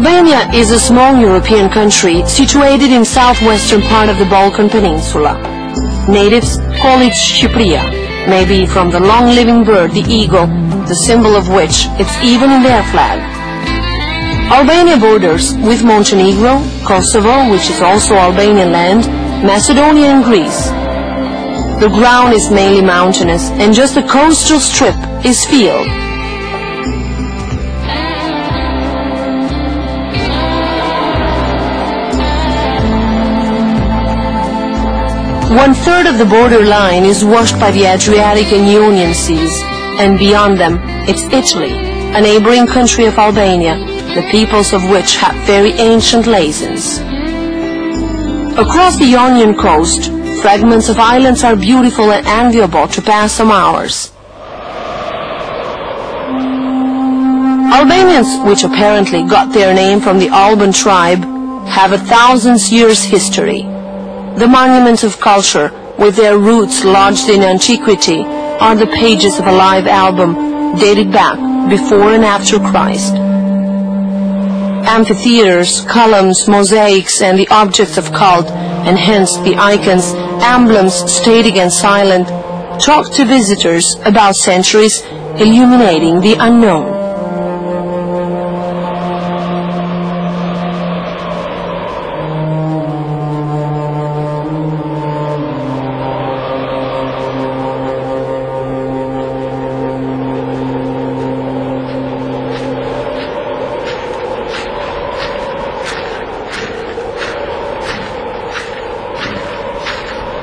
Albania is a small European country situated in southwestern part of the Balkan Peninsula. Natives call it Shqipëria, maybe from the long-living bird, the eagle, the symbol of which is even in their flag. Albania borders with Montenegro, Kosovo, which is also Albanian land, Macedonia and Greece. The ground is mainly mountainous and just a coastal strip is field. One-third of the border line is washed by the Adriatic and Ionian seas, and beyond them it's Italy, a neighboring country of Albania, the peoples of which have very ancient legends. Across the Ionian coast, fragments of islands are beautiful and enviable to pass some hours. Albanians, which apparently got their name from the Alban tribe, have a 1,000 years history. The monuments of culture, with their roots lodged in antiquity, are the pages of a live album dated back before and after Christ. Amphitheaters, columns, mosaics, and the objects of cult, and hence the icons, emblems static and silent, talk to visitors about centuries, illuminating the unknown.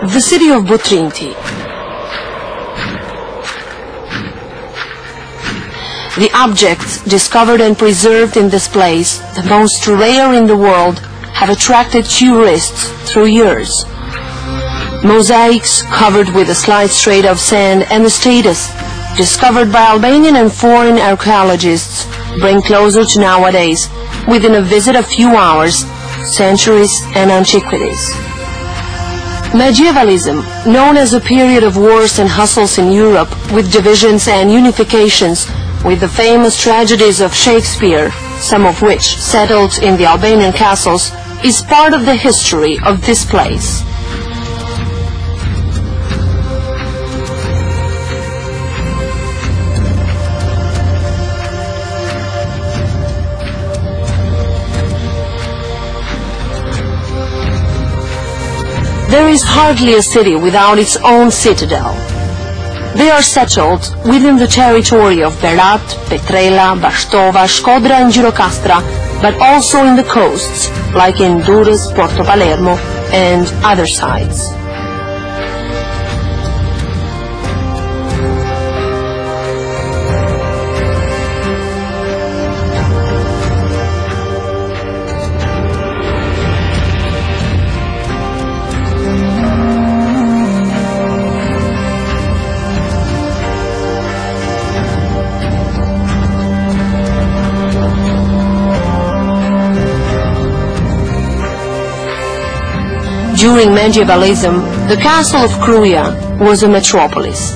The city of Butrinti. The objects discovered and preserved in this place, the most rare in the world, have attracted tourists through years. Mosaics covered with a slight strata of sand and the status, discovered by Albanian and foreign archaeologists, bring closer to nowadays, within a visit of few hours, centuries and antiquities. Medievalism, known as a period of wars and hustles in Europe, with divisions and unifications, with the famous tragedies of Shakespeare, some of which settled in the Albanian castles, is part of the history of this place. There is hardly a city without its own citadel. They are settled within the territory of Berat, Petrella, Bastova, Shkodra and Gjirokastra, but also in the coasts, like in Durrës, Porto Palermo and other sites. During medievalism, the castle of Kruja was a metropolis.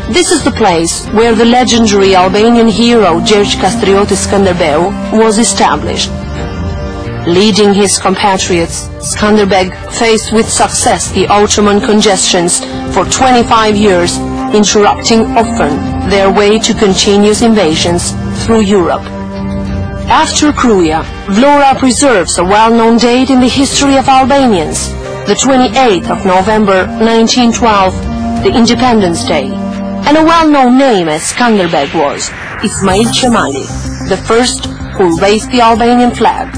This is the place where the legendary Albanian hero Gjergj Kastrioti Skanderbeu was established. Leading his compatriots, Skanderbeg faced with success the Ottoman congestions for 25 years, interrupting often their way to continuous invasions through Europe. After Kruja, Vlora preserves a well-known date in the history of Albanians, the 28th of November 1912, the Independence Day, and a well-known name as Skanderbeg was Ismail Qemali, the first who raised the Albanian flag.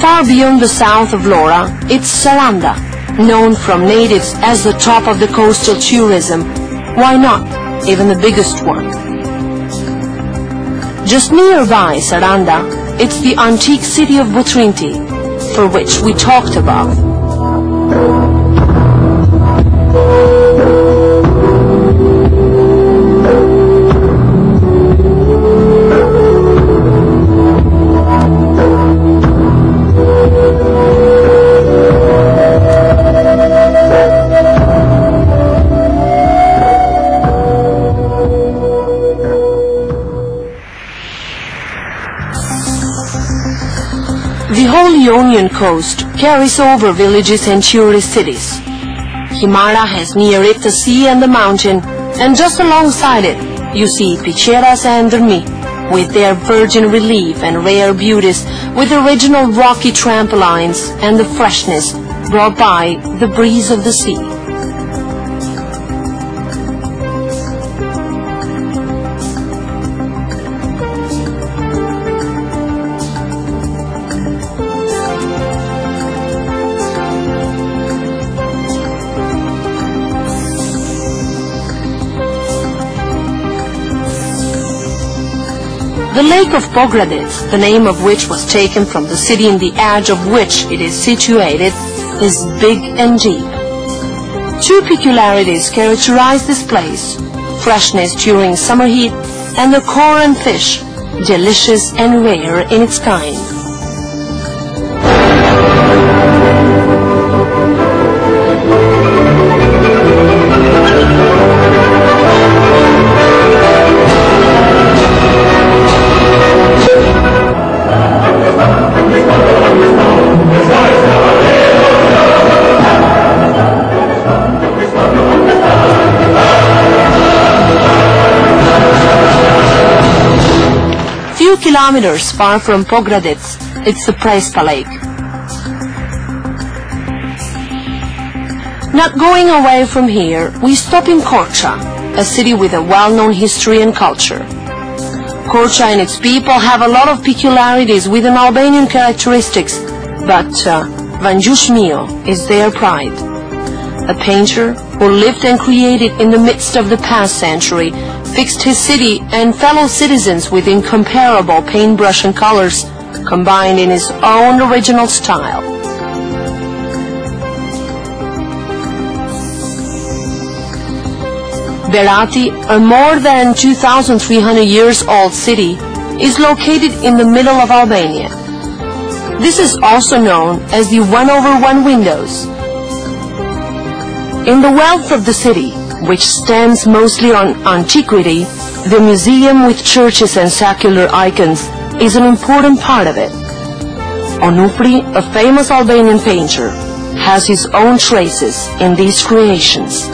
Far beyond the south of Vlora, it's Saranda, known from natives as the top of the coastal tourism, why not even the biggest one. Just nearby Saranda, it's the antique city of Butrinti, for which we talked about. whole Ionian coast carries over villages and tourist cities. Himara has near it the sea and the mountain, and just alongside it you see Picheras and Dermi, with their virgin relief and rare beauties, with original rocky trampolines and the freshness brought by the breeze of the sea. The lake of Pogradec, the name of which was taken from the city in the edge of which it is situated, is big and deep. Two peculiarities characterize this place: freshness during summer heat and the coral fish, delicious and rare in its kind. Few kilometers far from Pogradec, it's the Prespa Lake. Not going away from here, we stop in Korça, a city with a well-known history and culture. Korça and its people have a lot of peculiarities with an Albanian characteristics, but Vanjush Mio is their pride. A painter who lived and created in the midst of the past century, fixed his city and fellow citizens with incomparable paintbrush and colors, combined in his own original style. Berati, a more than 2,300 years old city, is located in the middle of Albania. This is also known as the 1/1 windows. In the wealth of the city, which stands mostly on antiquity, the museum with churches and secular icons is an important part of it. Onupri, a famous Albanian painter, has his own traces in these creations.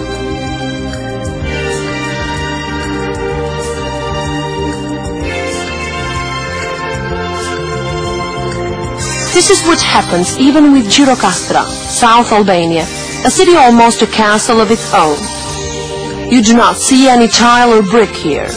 This is what happens even with Gjirokastra, South Albania, a city almost a castle of its own. You do not see any tile or brick here.